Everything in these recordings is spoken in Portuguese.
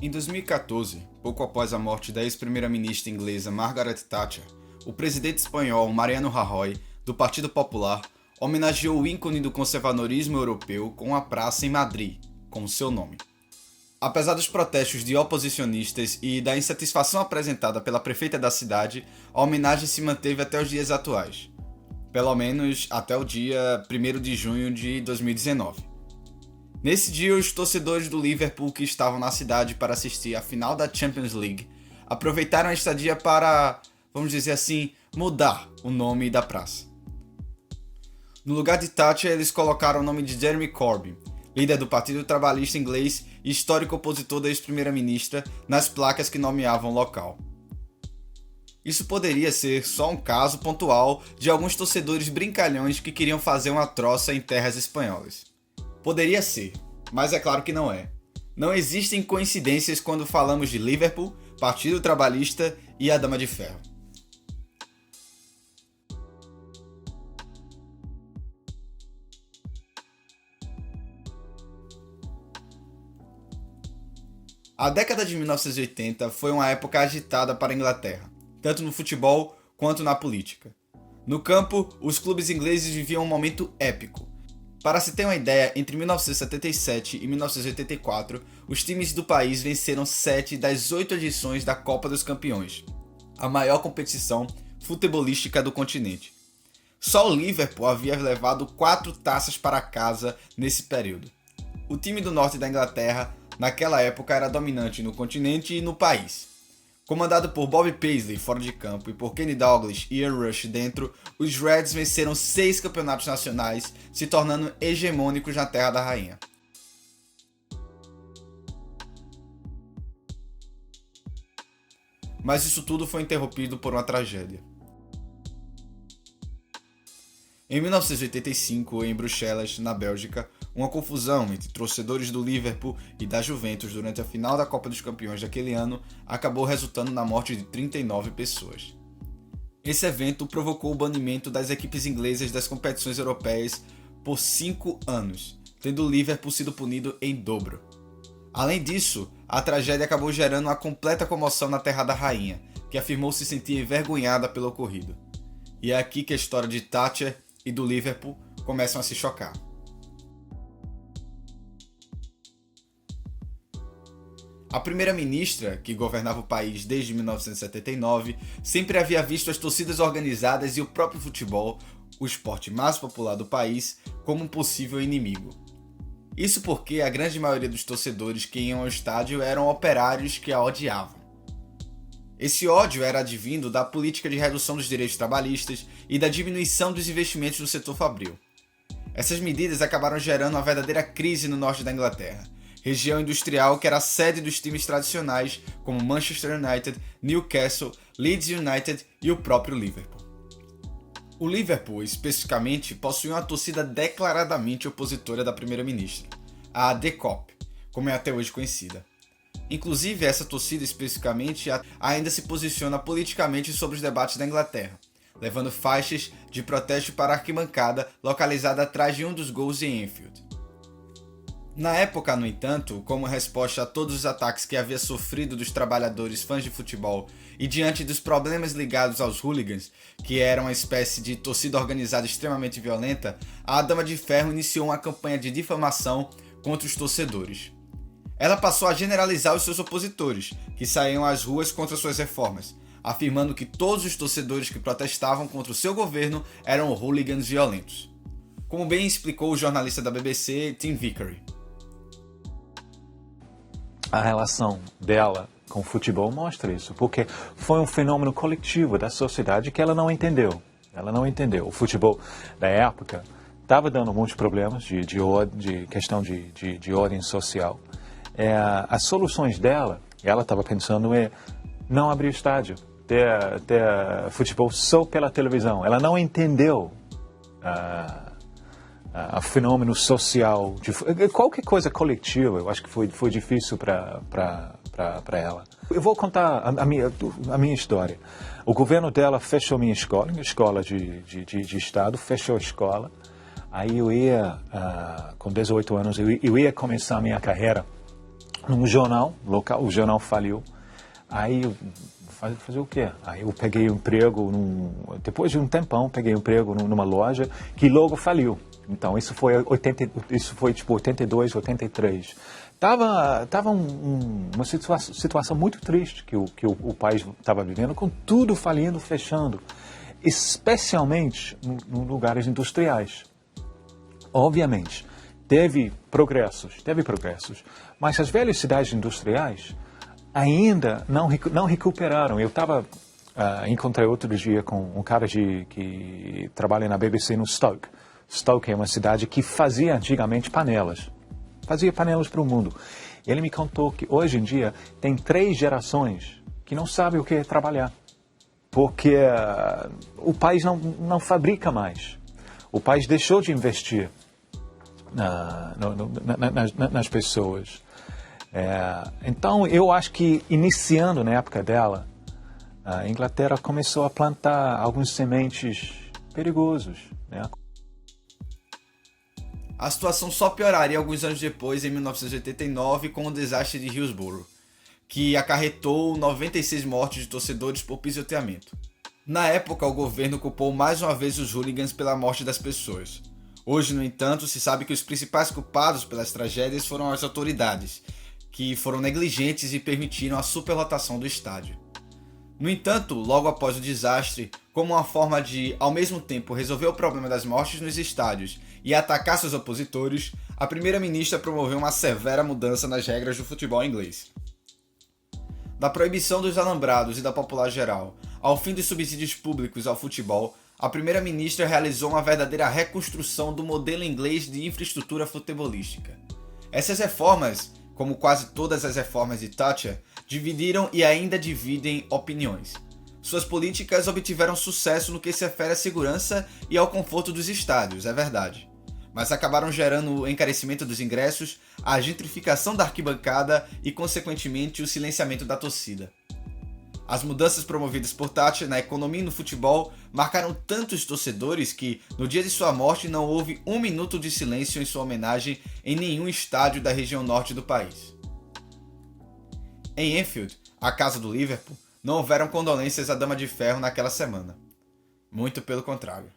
Em 2014, pouco após a morte da ex-primeira-ministra inglesa Margaret Thatcher, o presidente espanhol Mariano Rajoy, do Partido Popular, homenageou o ícone do conservadorismo europeu com uma praça em Madrid, com seu nome. Apesar dos protestos de oposicionistas e da insatisfação apresentada pela prefeita da cidade, a homenagem se manteve até os dias atuais, pelo menos até o dia 1º de junho de 2019. Nesse dia, os torcedores do Liverpool que estavam na cidade para assistir à final da Champions League aproveitaram a estadia para, vamos dizer assim, mudar o nome da praça. No lugar de Thatcher, eles colocaram o nome de Jeremy Corbyn, líder do Partido Trabalhista Inglês e histórico opositor da ex-primeira-ministra, nas placas que nomeavam o local. Isso poderia ser só um caso pontual de alguns torcedores brincalhões que queriam fazer uma troça em terras espanholas. Poderia ser, mas é claro que não é. Não existem coincidências quando falamos de Liverpool, Partido Trabalhista e a Dama de Ferro. A década de 1980 foi uma época agitada para a Inglaterra, tanto no futebol quanto na política. No campo, os clubes ingleses viviam um momento épico. Para se ter uma ideia, entre 1977 e 1984, os times do país venceram 7 das 8 edições da Copa dos Campeões, a maior competição futebolística do continente. Só o Liverpool havia levado 4 taças para casa nesse período. O time do norte da Inglaterra, naquela época, era dominante no continente e no país. Comandado por Bob Paisley fora de campo e por Kenny Dalglish e Ian Rush dentro, os Reds venceram 6 campeonatos nacionais, se tornando hegemônicos na Terra da Rainha. Mas isso tudo foi interrompido por uma tragédia. Em 1985, em Bruxelas, na Bélgica, uma confusão entre torcedores do Liverpool e da Juventus durante a final da Copa dos Campeões daquele ano acabou resultando na morte de 39 pessoas. Esse evento provocou o banimento das equipes inglesas das competições europeias por 5 anos, tendo o Liverpool sido punido em dobro. Além disso, a tragédia acabou gerando uma completa comoção na Terra da Rainha, que afirmou se sentir envergonhada pelo ocorrido. E é aqui que a história de Thatcher e do Liverpool começam a se chocar. A primeira-ministra, que governava o país desde 1979, sempre havia visto as torcidas organizadas e o próprio futebol, o esporte mais popular do país, como um possível inimigo. Isso porque a grande maioria dos torcedores que iam ao estádio eram operários que a odiavam. Esse ódio era advindo da política de redução dos direitos trabalhistas e da diminuição dos investimentos no setor fabril. Essas medidas acabaram gerando uma verdadeira crise no norte da Inglaterra, região industrial que era a sede dos times tradicionais como Manchester United, Newcastle, Leeds United e o próprio Liverpool. O Liverpool, especificamente, possuía uma torcida declaradamente opositora da primeira-ministra, a The Kop, como é até hoje conhecida. Inclusive, essa torcida especificamente ainda se posiciona politicamente sobre os debates da Inglaterra, levando faixas de protesto para a arquibancada localizada atrás de um dos gols em Anfield. Na época, no entanto, como resposta a todos os ataques que havia sofrido dos trabalhadores fãs de futebol e diante dos problemas ligados aos hooligans, que eram uma espécie de torcida organizada extremamente violenta, a Dama de Ferro iniciou uma campanha de difamação contra os torcedores. Ela passou a generalizar os seus opositores, que saíam às ruas contra suas reformas, afirmando que todos os torcedores que protestavam contra o seu governo eram hooligans violentos. Como bem explicou o jornalista da BBC, Tim Vickery. A relação dela com o futebol mostra isso, porque foi um fenômeno coletivo da sociedade que ela não entendeu. Ela não entendeu. O futebol da época estava dando muitos problemas de questão de ordem social. As soluções dela, ela estava pensando em não abrir estádio, ter futebol só pela televisão. Ela não entendeu o fenômeno social, qualquer coisa coletiva. Eu acho que foi difícil para ela. Eu vou contar a minha história. O governo dela fechou minha escola de estado, fechou a escola. Aí eu ia, com 18 anos, eu ia começar a minha carreira num jornal local, o jornal faliu. Aí eu fazer o quê? Aí eu peguei um emprego, depois de um tempão, peguei um emprego numa loja que logo faliu. Então isso foi tipo 82, 83. Tava uma situação muito triste que o país estava vivendo, com tudo falindo, fechando, especialmente em lugares industriais. Obviamente, teve progressos, mas as velhas cidades industriais ainda não recuperaram. Eu encontrei outro dia com um cara que trabalha na BBC no Stoke. Stoke é uma cidade que fazia antigamente panelas. Fazia panelas para o mundo. E ele me contou que hoje em dia tem 3 gerações que não sabem o que é trabalhar. Porque o país não fabrica mais. O país deixou de investir nas pessoas. Então, eu acho que, iniciando na época dela, a Inglaterra começou a plantar alguns sementes perigosos, né? A situação só pioraria alguns anos depois, em 1989, com o desastre de Hillsborough, que acarretou 96 mortes de torcedores por pisoteamento. Na época, o governo culpou mais uma vez os hooligans pela morte das pessoas. Hoje, no entanto, se sabe que os principais culpados pelas tragédias foram as autoridades, que foram negligentes e permitiram a superlotação do estádio. No entanto, logo após o desastre, como uma forma de, ao mesmo tempo, resolver o problema das mortes nos estádios e atacar seus opositores, a primeira-ministra promoveu uma severa mudança nas regras do futebol inglês. Da proibição dos alambrados e da popular geral, ao fim dos subsídios públicos ao futebol, a primeira-ministra realizou uma verdadeira reconstrução do modelo inglês de infraestrutura futebolística. Essas reformas, como quase todas as reformas de Thatcher, dividiram e ainda dividem opiniões. Suas políticas obtiveram sucesso no que se refere à segurança e ao conforto dos estádios, é verdade. Mas acabaram gerando o encarecimento dos ingressos, a gentrificação da arquibancada e, consequentemente, o silenciamento da torcida. As mudanças promovidas por Thatcher na economia e no futebol marcaram tantos torcedores que, no dia de sua morte, não houve 1 minuto de silêncio em sua homenagem em nenhum estádio da região norte do país. Em Anfield, a casa do Liverpool, não houveram condolências à Dama de Ferro naquela semana. Muito pelo contrário.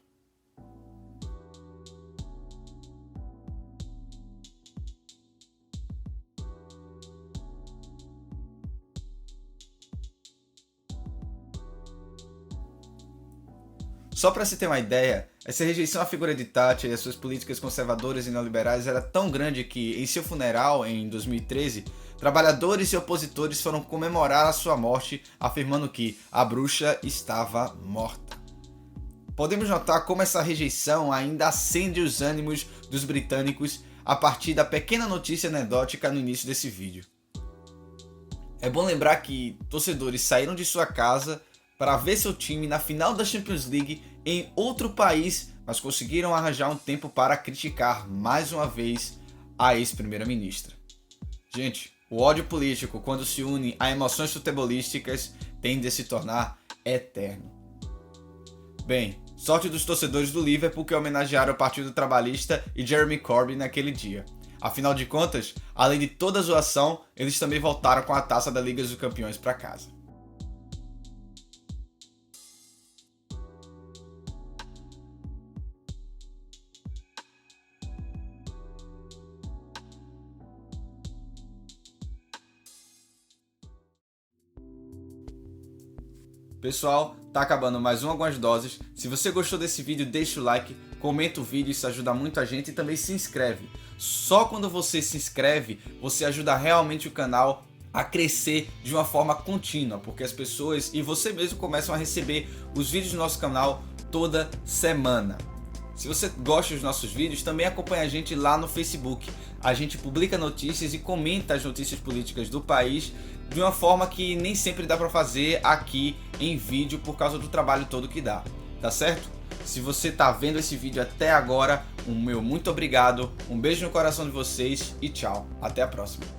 Só para se ter uma ideia, essa rejeição à figura de Thatcher e às suas políticas conservadoras e neoliberais era tão grande que, em seu funeral, em 2013, trabalhadores e opositores foram comemorar a sua morte, afirmando que a bruxa estava morta. Podemos notar como essa rejeição ainda acende os ânimos dos britânicos a partir da pequena notícia anedótica no início desse vídeo. É bom lembrar que torcedores saíram de sua casa para ver seu time na final da Champions League em outro país, mas conseguiram arranjar um tempo para criticar mais uma vez a ex-primeira-ministra. Gente, o ódio político, quando se une a emoções futebolísticas, tende a se tornar eterno. Bem, sorte dos torcedores do Liverpool que homenagearam o Partido Trabalhista e Jeremy Corbyn naquele dia. Afinal de contas, além de toda a zoação, eles também voltaram com a taça da Liga dos Campeões para casa. Pessoal, tá acabando mais algumas doses. Se você gostou desse vídeo, deixa o like, comenta o vídeo, isso ajuda muito a gente, e também se inscreve. Só quando você se inscreve, você ajuda realmente o canal a crescer de uma forma contínua, porque as pessoas e você mesmo começam a receber os vídeos do nosso canal toda semana. Se você gosta dos nossos vídeos, também acompanha a gente lá no Facebook. A gente publica notícias e comenta as notícias políticas do país de uma forma que nem sempre dá para fazer aqui em vídeo por causa do trabalho todo que dá, tá certo? Se você tá vendo esse vídeo até agora, um meu muito obrigado, um beijo no coração de vocês e tchau, até a próxima.